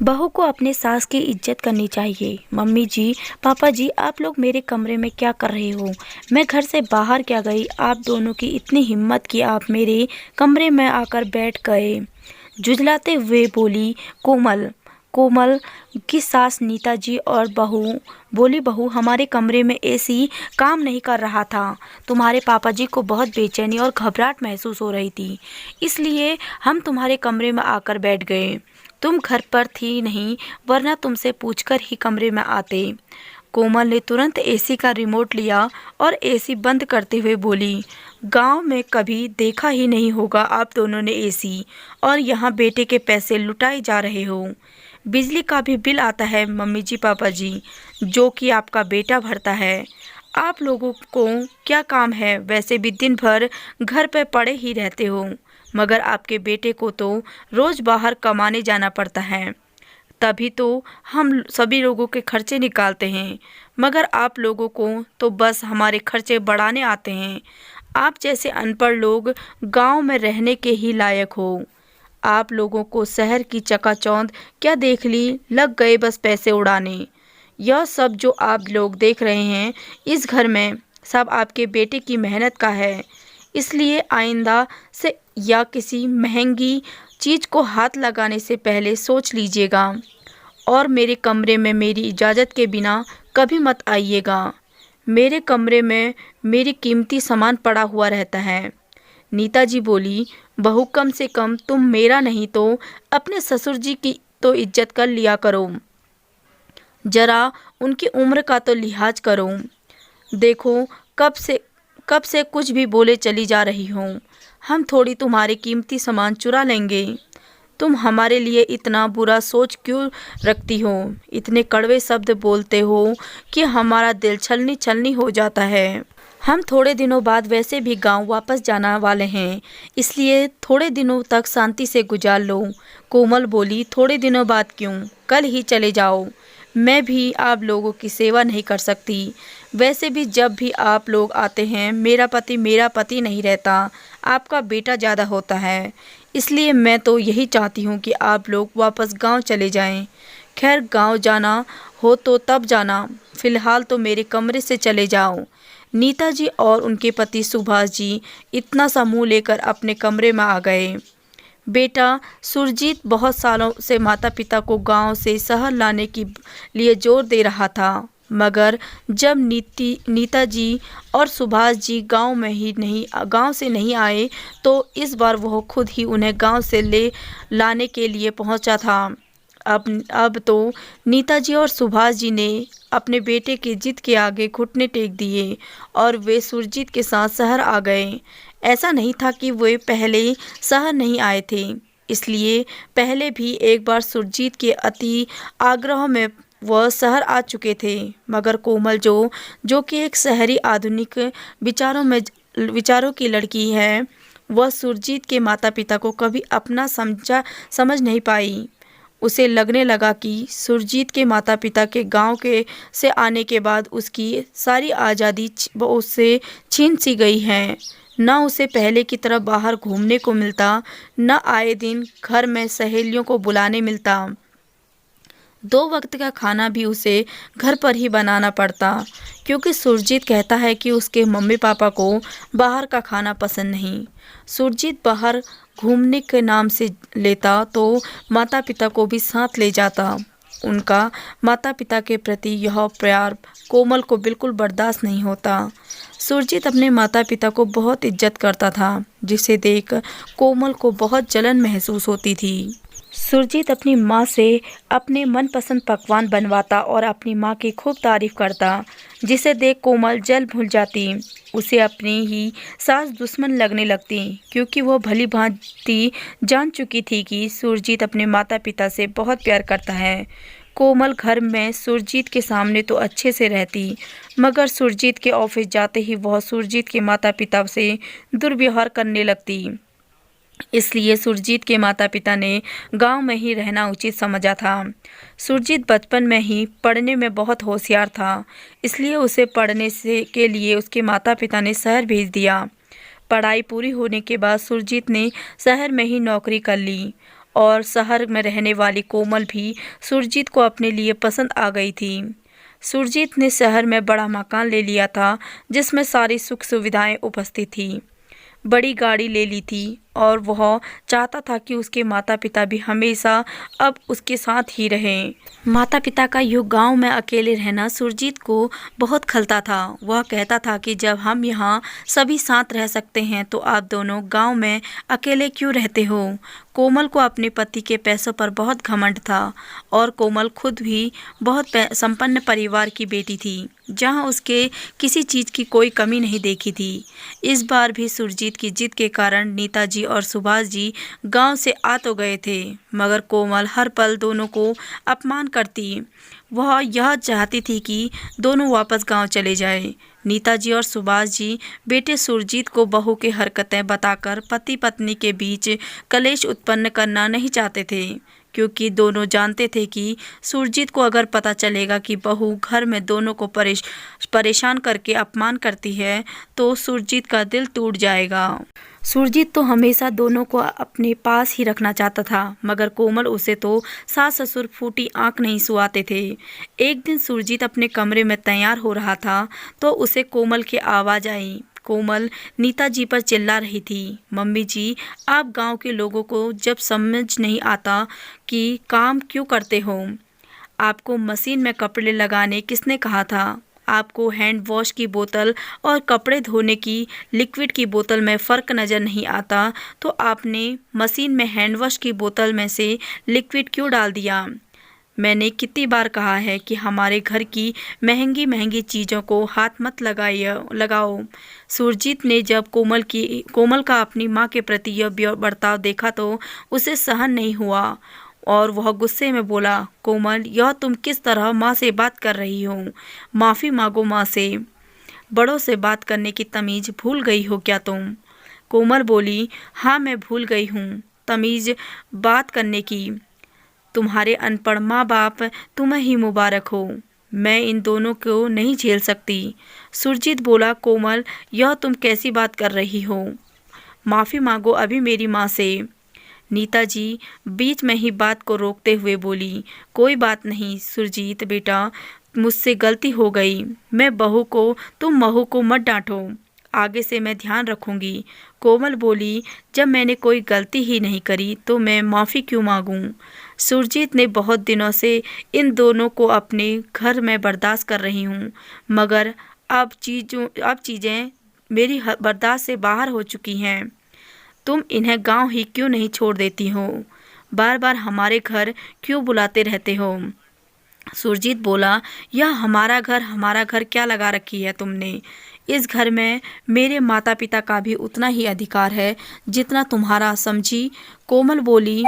बहू को अपने सास की इज्जत करनी चाहिए। मम्मी जी, पापा जी, आप लोग मेरे कमरे में क्या कर रहे हो? मैं घर से बाहर क्या गई, आप दोनों की इतनी हिम्मत कि आप मेरे कमरे में आकर बैठ गए? झुंझलाते हुए बोली कोमल। कोमल की सास नीता जी और बहू हमारे कमरे में एसी काम नहीं कर रहा था। तुम्हारे पापा जी को बहुत बेचैनी और घबराहट महसूस हो रही थी, इसलिए हम तुम्हारे कमरे में आकर बैठ गए। तुम घर पर थी नहीं, वरना तुमसे पूछकर ही कमरे में आते। कोमल ने तुरंत एसी का रिमोट लिया और एसी बंद करते हुए बोली, गांव में कभी देखा ही नहीं होगा आप दोनों ने एसी, और यहाँ बेटे के पैसे लुटाए जा रहे हो। बिजली का भी बिल आता है मम्मी जी, पापा जी, जो कि आपका बेटा भरता है। आप लोगों को क्या काम है? वैसे भी दिन भर घर पे पड़े ही रहते हो, मगर आपके बेटे को तो रोज़ बाहर कमाने जाना पड़ता है, तभी तो हम सभी लोगों के खर्चे निकालते हैं। मगर आप लोगों को तो बस हमारे खर्चे बढ़ाने आते हैं। आप जैसे अनपढ़ लोग गांव में रहने के ही लायक हो। आप लोगों को शहर की चकाचौंध क्या देख ली, लग गए बस पैसे उड़ाने। यह सब जो आप लोग देख रहे हैं इस घर में, सब आपके बेटे की मेहनत का है। इसलिए आइंदा से या किसी महंगी चीज़ को हाथ लगाने से पहले सोच लीजिएगा, और मेरे कमरे में मेरी इजाज़त के बिना कभी मत आइएगा। मेरे कमरे में मेरी कीमती सामान पड़ा हुआ रहता है। नीता जी बोली, बहू, कम से कम तुम मेरा नहीं तो अपने ससुर जी की तो इज्जत कर लिया करो। जरा उनकी उम्र का तो लिहाज करो। देखो, कब से कुछ भी बोले चली जा रही हो। हम थोड़ी तुम्हारे कीमती सामान चुरा लेंगे। तुम हमारे लिए इतना बुरा सोच क्यों रखती हो? इतने कड़वे शब्द बोलते हो कि हमारा दिल छलनी छलनी हो जाता है। हम थोड़े दिनों बाद वैसे भी गांव वापस जाना वाले हैं, इसलिए थोड़े दिनों तक शांति से गुजार लो। कोमल बोली, थोड़े दिनों बाद क्यों, कल ही चले जाओ। मैं भी आप लोगों की सेवा नहीं कर सकती। वैसे भी जब भी आप लोग आते हैं मेरा पति नहीं रहता, आपका बेटा ज़्यादा होता है। इसलिए मैं तो यही चाहती हूँ कि आप लोग वापस गांव चले जाएं। खैर, गांव जाना हो तो तब जाना, फ़िलहाल तो मेरे कमरे से चले जाओ। नीता जी और उनके पति सुभाष जी इतना सा मुँह लेकर अपने कमरे में आ गए। बेटा सुरजीत बहुत सालों से माता पिता को गांव से शहर लाने के लिए जोर दे रहा था, मगर जब नीता जी और सुभाष जी गांव से नहीं आए, तो इस बार वह खुद ही उन्हें गांव से ले लाने के लिए पहुंचा था। अब तो नीता जी और सुभाष जी ने अपने बेटे की जिद के आगे घुटने टेक दिए और वे सुरजीत के साथ शहर आ गए। ऐसा नहीं था कि वे पहले शहर नहीं आए थे, इसलिए पहले भी एक बार सुरजीत के अति आग्रह में वह शहर आ चुके थे, मगर कोमल जो कि एक शहरी आधुनिक विचारों की लड़की है, वह सुरजीत के माता पिता को कभी अपना समझ नहीं पाई। उसे लगने लगा कि सुरजीत के माता पिता के गांव के से आने के बाद उसकी सारी आज़ादी उससे छीन सी गई है। न उसे पहले की तरह बाहर घूमने को मिलता, न आए दिन घर में सहेलियों को बुलाने मिलता। 2 वक्त का खाना भी उसे घर पर ही बनाना पड़ता, क्योंकि सुरजीत कहता है कि उसके मम्मी पापा को बाहर का खाना पसंद नहीं। सुरजीत बाहर घूमने के नाम से लेता तो माता पिता को भी साथ ले जाता। उनका माता पिता के प्रति यह प्यार कोमल को बिल्कुल बर्दाश्त नहीं होता। सुरजीत अपने माता पिता को बहुत इज्जत करता था, जिसे देख कोमल को बहुत जलन महसूस होती थी। सुरजीत अपनी माँ से अपने मनपसंद पकवान बनवाता और अपनी माँ की खूब तारीफ करता, जिसे देख कोमल जल भूल जाती। उसे अपनी ही सास दुश्मन लगने लगती, क्योंकि वह भली भांति जान चुकी थी कि सुरजीत अपने माता पिता से बहुत प्यार करता है। कोमल घर में सुरजीत के सामने तो अच्छे से रहती, मगर सुरजीत के ऑफिस जाते ही वह सुरजीत के माता पिता से दुर्व्यवहार करने लगती। इसलिए सुरजीत के माता पिता ने गांव में ही रहना उचित समझा था। सुरजीत बचपन में ही पढ़ने में बहुत होशियार था, इसलिए उसे पढ़ने के लिए उसके माता पिता ने शहर भेज दिया। पढ़ाई पूरी होने के बाद सुरजीत ने शहर में ही नौकरी कर ली और शहर में रहने वाली कोमल भी सुरजीत को अपने लिए पसंद आ गई थी। सुरजीत ने शहर में बड़ा मकान ले लिया था जिसमें सारी सुख सुविधाएं उपस्थित थी। बड़ी गाड़ी ले ली थी और वह चाहता था कि उसके माता पिता भी हमेशा अब उसके साथ ही रहें। माता पिता का यूँ गांव में अकेले रहना सुरजीत को बहुत खलता था। वह कहता था कि जब हम यहाँ सभी साथ रह सकते हैं तो आप दोनों गांव में अकेले क्यों रहते हो। कोमल को अपने पति के पैसों पर बहुत घमंड था और कोमल खुद भी बहुत संपन्न परिवार की बेटी थी जहां उसके किसी चीज़ की कोई कमी नहीं देखी थी। इस बार भी सुरजीत की जिद के कारण नीता जी और सुभाष जी गांव से आ तो गए थे, मगर कोमल हर पल दोनों को अपमान करती। वह यह चाहती थी कि दोनों वापस गांव चले जाए। नीता जी और सुभाष जी बेटे सुरजीत को बहू की हरकतें बताकर पति पत्नी के बीच कलेश उत्पन्न करना नहीं चाहते थे, क्योंकि दोनों जानते थे कि सुरजीत को अगर पता चलेगा कि बहू घर में दोनों को परेशान करके अपमान करती है तो सुरजीत का दिल टूट जाएगा। सुरजीत तो हमेशा दोनों को अपने पास ही रखना चाहता था, मगर कोमल उसे तो सास ससुर फूटी आंख नहीं सुहाते थे। एक दिन सुरजीत अपने कमरे में तैयार हो रहा था तो उसे कोमल की आवाज़ आई। कोमल नीता जी पर चिल्ला रही थी, मम्मी जी, आप गांव के लोगों को जब समझ नहीं आता कि काम क्यों करते हो। आपको मशीन में कपड़े लगाने किसने कहा था। आपको हैंड वॉश की बोतल और कपड़े धोने की लिक्विड की बोतल में फ़र्क नज़र नहीं आता तो आपने मशीन में हैंड वॉश की बोतल में से लिक्विड क्यों डाल दिया। मैंने कितनी बार कहा है कि हमारे घर की महंगी महंगी चीज़ों को हाथ मत लगाओ। सुरजीत ने जब कोमल का अपनी माँ के प्रति यह बर्ताव देखा तो उसे सहन नहीं हुआ और वह गुस्से में बोला, कोमल, यह तुम किस तरह माँ से बात कर रही हो। माफ़ी मांगो माँ से। बड़ों से बात करने की तमीज़ भूल गई हो क्या तुम। कोमल बोली, हाँ मैं भूल गई हूँ तमीज़ बात करने की। तुम्हारे अनपढ़ माँ बाप तुम्हें ही मुबारक हो। मैं इन दोनों को नहीं झेल सकती। सुरजीत बोला, कोमल, यह तुम कैसी बात कर रही हो। माफ़ी मांगो अभी मेरी माँ से। नीता जी बीच में ही बात को रोकते हुए बोली, कोई बात नहीं सुरजीत बेटा, मुझसे गलती हो गई। तुम बहू को मत डांटो, आगे से मैं ध्यान रखूंगी। कोमल बोली, जब मैंने कोई गलती ही नहीं करी तो मैं माफ़ी क्यों मांगूं। सुरजीत ने बहुत दिनों से इन दोनों को अपने घर में बर्दाश्त कर रही हूँ, मगर अब चीज़ें मेरी बर्दाश्त से बाहर हो चुकी हैं। तुम इन्हें गांव ही क्यों नहीं छोड़ देती हो। बार बार हमारे घर क्यों बुलाते रहते हो। सुरजीत बोला, यह हमारा घर क्या लगा रखी है तुमने। इस घर में मेरे माता पिता का भी उतना ही अधिकार है जितना तुम्हारा, समझी। कोमल बोली,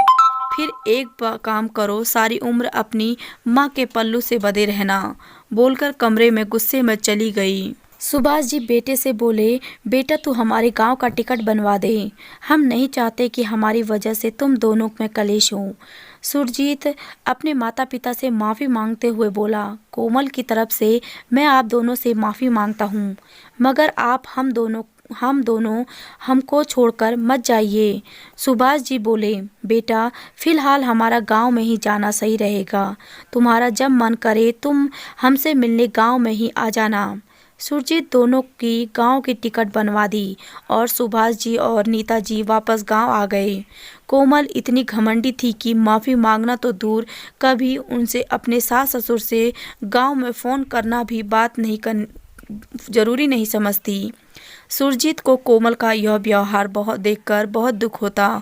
फिर एक काम करो, सारी उम्र अपनी माँ के पल्लू से बंधे रहना। बोलकर कमरे में गुस्से में चली गई। सुभाष जी बेटे से बोले, बेटा तू हमारे गांव का टिकट बनवा दे। हम नहीं चाहते कि हमारी वजह से तुम दोनों में कलेश हो। सुरजीत अपने माता पिता से माफ़ी मांगते हुए बोला, कोमल की तरफ से मैं आप दोनों से माफ़ी मांगता हूँ, मगर आप हम दोनों हमको छोड़कर मत जाइए। सुभाष जी बोले, बेटा फिलहाल हमारा गांव में ही जाना सही रहेगा। तुम्हारा जब मन करे तुम हमसे मिलने गांव में ही आ जाना। सुरजीत दोनों की गांव की टिकट बनवा दी और सुभाष जी और नीता जी वापस गांव आ गए। कोमल इतनी घमंडी थी कि माफ़ी मांगना तो दूर, कभी उनसे अपने सास ससुर से गांव में फ़ोन करना भी जरूरी नहीं समझती। सुरजीत को कोमल का यह व्यवहार देखकर बहुत दुख होता।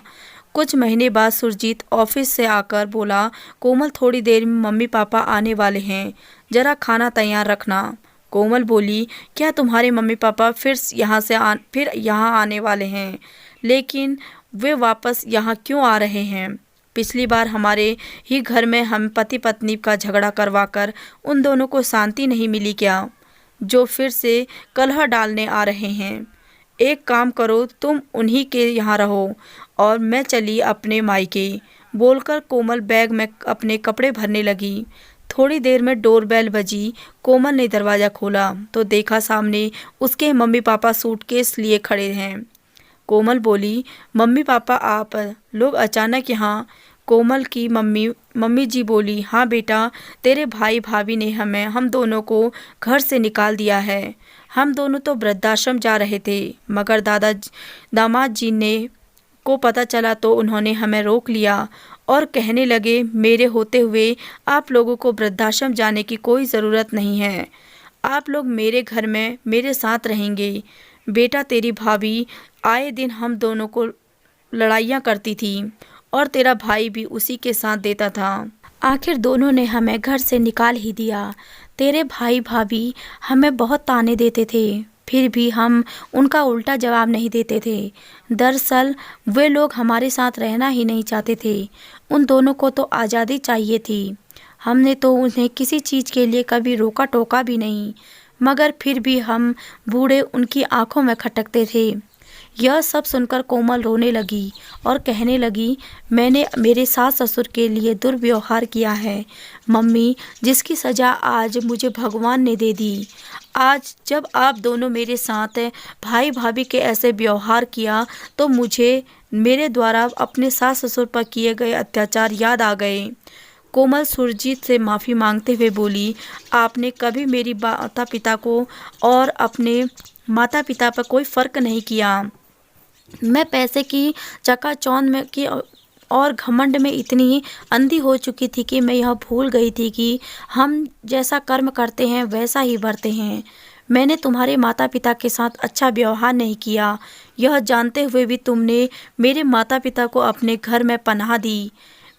कुछ महीने बाद सुरजीत ऑफिस से आकर बोला, कोमल थोड़ी देर में मम्मी पापा आने वाले हैं, ज़रा खाना तैयार रखना। कोमल बोली, क्या तुम्हारे मम्मी पापा फिर यहाँ आने वाले हैं, लेकिन वे वापस यहाँ क्यों आ रहे हैं। पिछली बार हमारे ही घर में हम पति पत्नी का झगड़ा करवाकर उन दोनों को शांति नहीं मिली क्या, जो फिर से कलह डालने आ रहे हैं। एक काम करो, तुम उन्हीं के यहाँ रहो और मैं चली अपने मायके। बोलकर कोमल बैग में अपने कपड़े भरने लगी। थोड़ी देर में डोरबेल बजी। कोमल ने दरवाज़ा खोला तो देखा सामने उसके मम्मी पापा सूटकेस लिए खड़े हैं। कोमल बोली, मम्मी पापा आप लोग अचानक यहाँ, कोमल की मम्मी जी बोली, हाँ बेटा, तेरे भाई भाभी ने हम दोनों को घर से निकाल दिया है। हम दोनों तो वृद्धाश्रम जा रहे थे, मगर दामाद जी ने को पता चला तो उन्होंने हमें रोक लिया और कहने लगे, मेरे होते हुए आप लोगों को वृद्धाश्रम जाने की कोई ज़रूरत नहीं है। आप लोग मेरे घर में मेरे साथ रहेंगे। बेटा, तेरी भाभी आए दिन हम दोनों को लड़ाइयाँ करती थी और तेरा भाई भी उसी के साथ देता था। आखिर दोनों ने हमें घर से निकाल ही दिया। तेरे भाई भाभी हमें बहुत ताने देते थे, फिर भी हम उनका उल्टा जवाब नहीं देते थे। दरअसल वे लोग हमारे साथ रहना ही नहीं चाहते थे। उन दोनों को तो आज़ादी चाहिए थी। हमने तो उन्हें किसी चीज़ के लिए कभी रोका टोका भी नहीं, मगर फिर भी हम बूढ़े उनकी आंखों में खटकते थे। यह सब सुनकर कोमल रोने लगी और कहने लगी, मैंने मेरे सास ससुर के लिए दुर्व्यवहार किया है मम्मी, जिसकी सज़ा आज मुझे भगवान ने दे दी। आज जब आप दोनों मेरे साथ भाई भाभी के ऐसे व्यवहार किया तो मुझे मेरे द्वारा अपने सास ससुर पर किए गए अत्याचार याद आ गए। कोमल सुरजीत से माफ़ी मांगते हुए बोली, आपने कभी मेरी माता पिता को और अपने माता पिता पर कोई फ़र्क नहीं किया। मैं पैसे की चकाचौंध में की और घमंड में इतनी अंधी हो चुकी थी कि मैं यह भूल गई थी कि हम जैसा कर्म करते हैं वैसा ही भरते हैं। मैंने तुम्हारे माता पिता के साथ अच्छा व्यवहार नहीं किया। यह जानते हुए भी तुमने मेरे माता पिता को अपने घर में पनाह दी।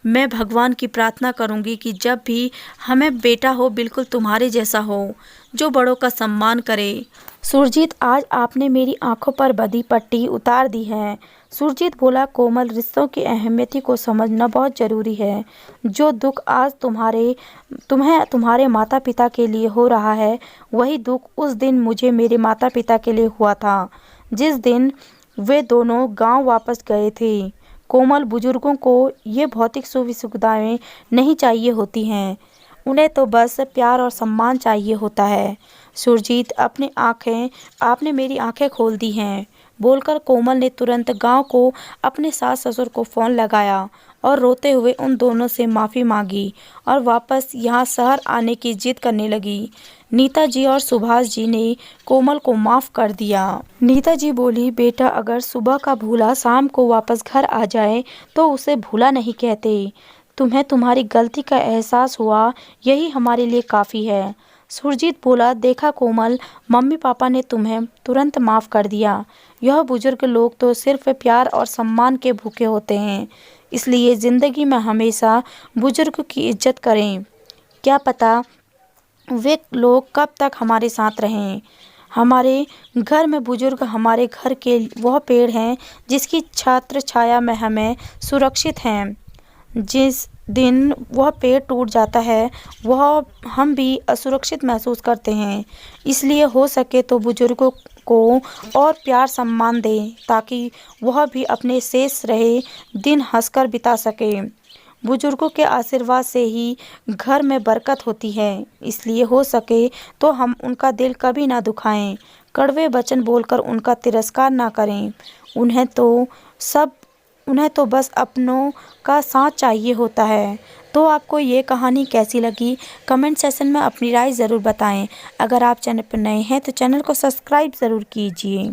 मैं भगवान की प्रार्थना करूंगी कि जब भी हमें बेटा हो बिल्कुल तुम्हारे जैसा हो, जो बड़ों का सम्मान करे। सुरजीत, आज आपने मेरी आंखों पर बदी पट्टी उतार दी है। सुरजीत बोला, कोमल, रिश्तों की अहमियत को समझना बहुत ज़रूरी है। जो दुख आज तुम्हें तुम्हारे माता पिता के लिए हो रहा है, वही दुख उस दिन मुझे मेरे माता पिता के लिए हुआ था, जिस दिन वे दोनों गांव वापस गए थे। कोमल, बुजुर्गों को ये भौतिक सुख सुविधाएं नहीं चाहिए होती हैं, उन्हें तो बस प्यार और सम्मान चाहिए होता है। सुरजीत, आपने मेरी आंखें खोल दी हैं, बोलकर कोमल ने तुरंत गांव को अपने सास ससुर को फ़ोन लगाया और रोते हुए उन दोनों से माफ़ी मांगी और वापस यहाँ शहर आने की जिद करने लगी। नीता जी और सुभाष जी ने कोमल को माफ़ कर दिया। नीता जी बोली, बेटा, अगर सुबह का भूला शाम को वापस घर आ जाए तो उसे भूला नहीं कहते। तुम्हें तुम्हारी गलती का एहसास हुआ, यही हमारे लिए काफ़ी है। सुरजीत बोला, देखा कोमल, मम्मी पापा ने तुम्हें तुरंत माफ़ कर दिया। यह बुजुर्ग लोग तो सिर्फ प्यार और सम्मान के भूखे होते हैं, इसलिए ज़िंदगी में हमेशा बुजुर्ग की इज्जत करें। क्या पता वे लोग कब तक हमारे साथ रहें। हमारे घर में बुजुर्ग हमारे घर के वह पेड़ हैं जिसकी छत्र छाया में हमें सुरक्षित हैं। जिस दिन वह पेड़ टूट जाता है वह हम भी असुरक्षित महसूस करते हैं। इसलिए हो सके तो बुजुर्गों को और प्यार सम्मान दें ताकि वह भी अपने शेष रहे दिन हंसकर बिता सके। बुजुर्गों के आशीर्वाद से ही घर में बरकत होती है, इसलिए हो सके तो हम उनका दिल कभी ना दुखाएं, कड़वे वचन बोलकर उनका तिरस्कार ना करें। उन्हें तो बस अपनों का साथ चाहिए होता है। तो आपको ये कहानी कैसी लगी, कमेंट सेशन में अपनी राय ज़रूर बताएं। अगर आप चैनल पर नए हैं तो चैनल को सब्सक्राइब ज़रूर कीजिए।